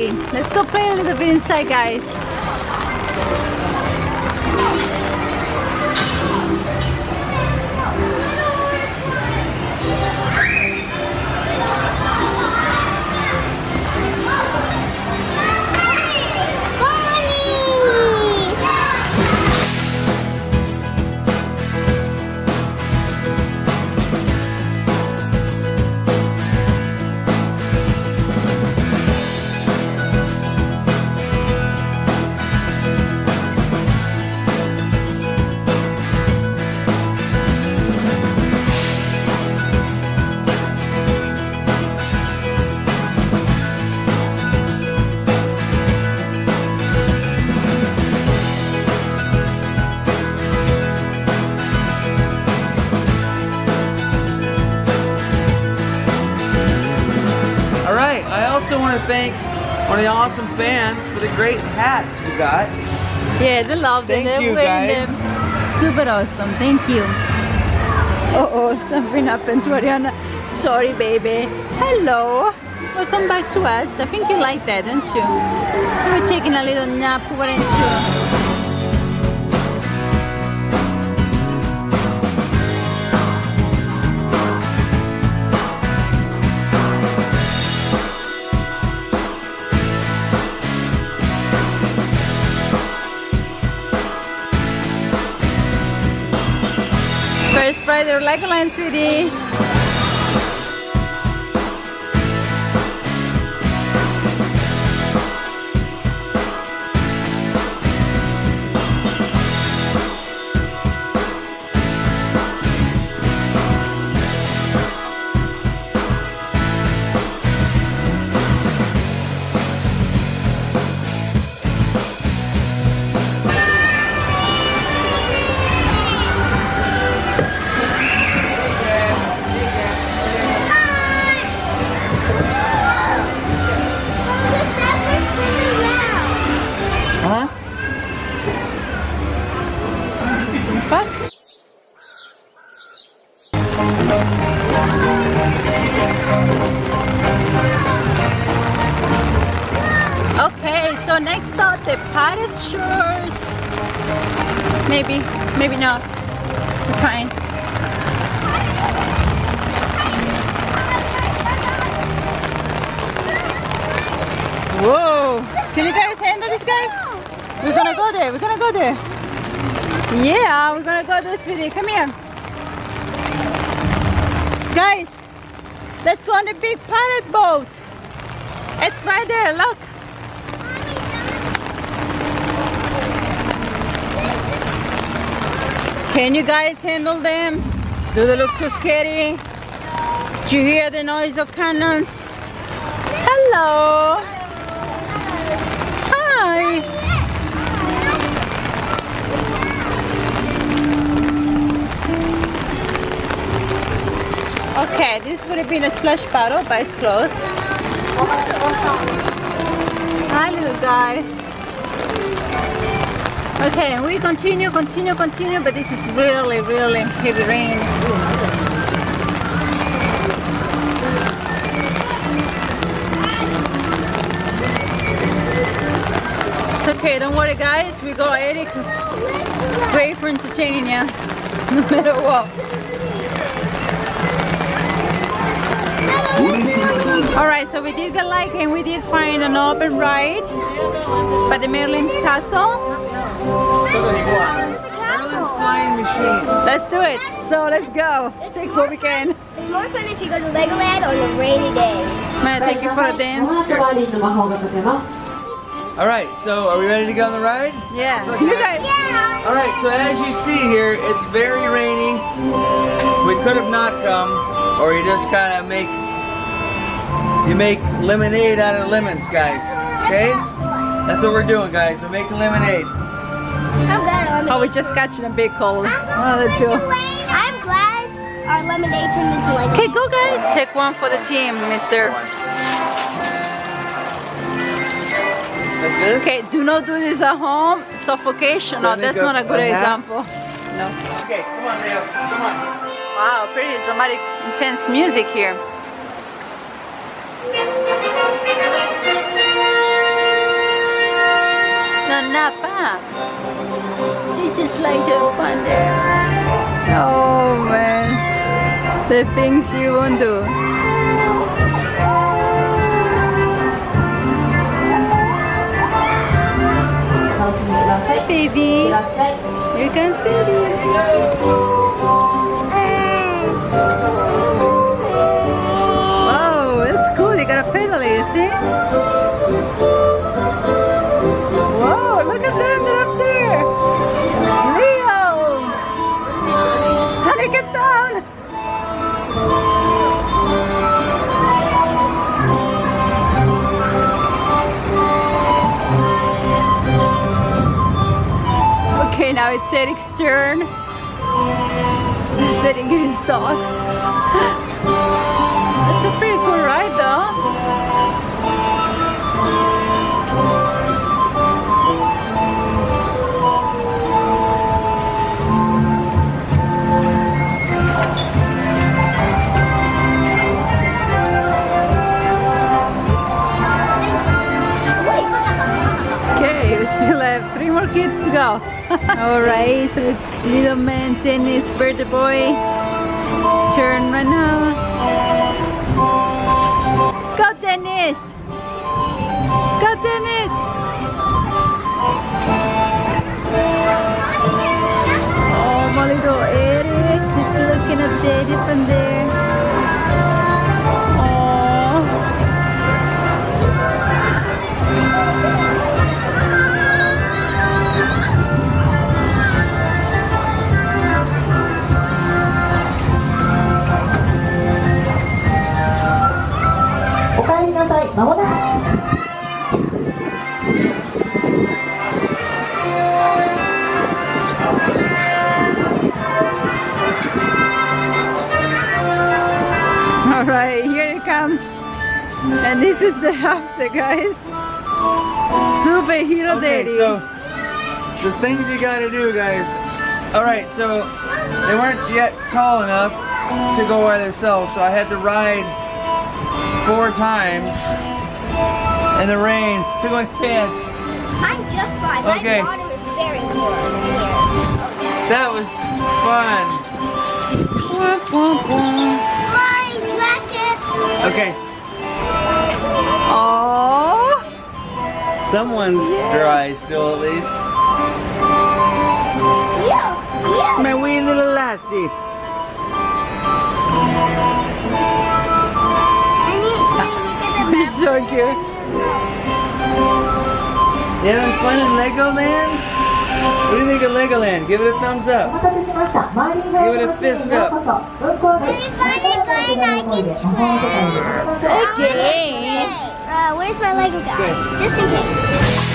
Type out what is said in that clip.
see. Let's go play a little bit inside, guys. I also want to thank one of the awesome fans for the great hats we got. Yeah, they love them. Thank you, guys. Super awesome. Thank you. Oh, something happened to Ariana. Sorry, baby. Hello. Welcome back to us. I think you like that, don't you? We're taking a little nap, weren't you? First Friday of Legoland City. Okay, so next stop, the Pirate Shores. Maybe not. We're trying. Whoa! Can you guys handle this, guys? We're gonna go there. We're gonna go there. Yeah, we're gonna go this video. Come here. Guys, let's go on the big pirate boat. It's right there, look. Can you guys handle them? Do they look too scary? Do you hear the noise of cannons? Hello. Hi. Okay, this would have been a splash paddle, but it's closed. Hi, little guy. Okay, we continue, but this is really, really heavy rain. It's okay, don't worry, guys. We got Eric. It's great for entertaining you, no matter what. Alright, so we did get like and we did find an open ride by the Merlin Castle. Merlin's flying machine. Let's do it. So let's go. See what we can. It's more fun if you go to Legoland on a rainy day. May I take you for a dance? Alright, so are we ready to go on the ride? Yeah. You guys. Yeah. Alright, so as you see here, it's very rainy. We could have not come, or you just kind of make lemonade out of lemons, guys. Okay? That's what we're doing, guys. We're making lemonade. I'm glad our lemonade. Oh, we're just catching a big cold. Oh, that's all. I'm glad our lemonade turned into like. Okay, go guys. Take one for the team, mister. Like this? Okay, do not do this at home. Suffocation. No, that's not a good example. No. Okay, come on, Leo. Come on. Wow, pretty dramatic, intense music here. the things you won't do. Hi, baby. You can baby. Wow, that's cool. You got a pedal, you see? Whoa, look at them. They're up there. Leo! Honey, get down! Okay, now it's Eric's turn. He's getting soft. That's a pretty cool ride though. Okay, we still have 3 more kids to go. Alright, so it's little man Tennis, birthday boy turn right now. Go Tennis! Go Tennis! Oh, my little Eric, he's looking at daddy from there. Alright, here it comes. And this is the after, guys. Superhero Daddy. So the things you gotta do, guys. Alright, so they weren't yet tall enough to go by themselves, so I had to ride 4 times in the rain through my pants. I'm just fine. Okay. My bottom is very warm here. That was fun. My jacket. Okay, Oh, someone's dry still at least. Yeah. My wee little lassie. he's so cute. You having fun in Legoland? What do you think of Legoland? Give it a thumbs up. Give it a fist up. Okay. Where's my Lego guy? Just in case.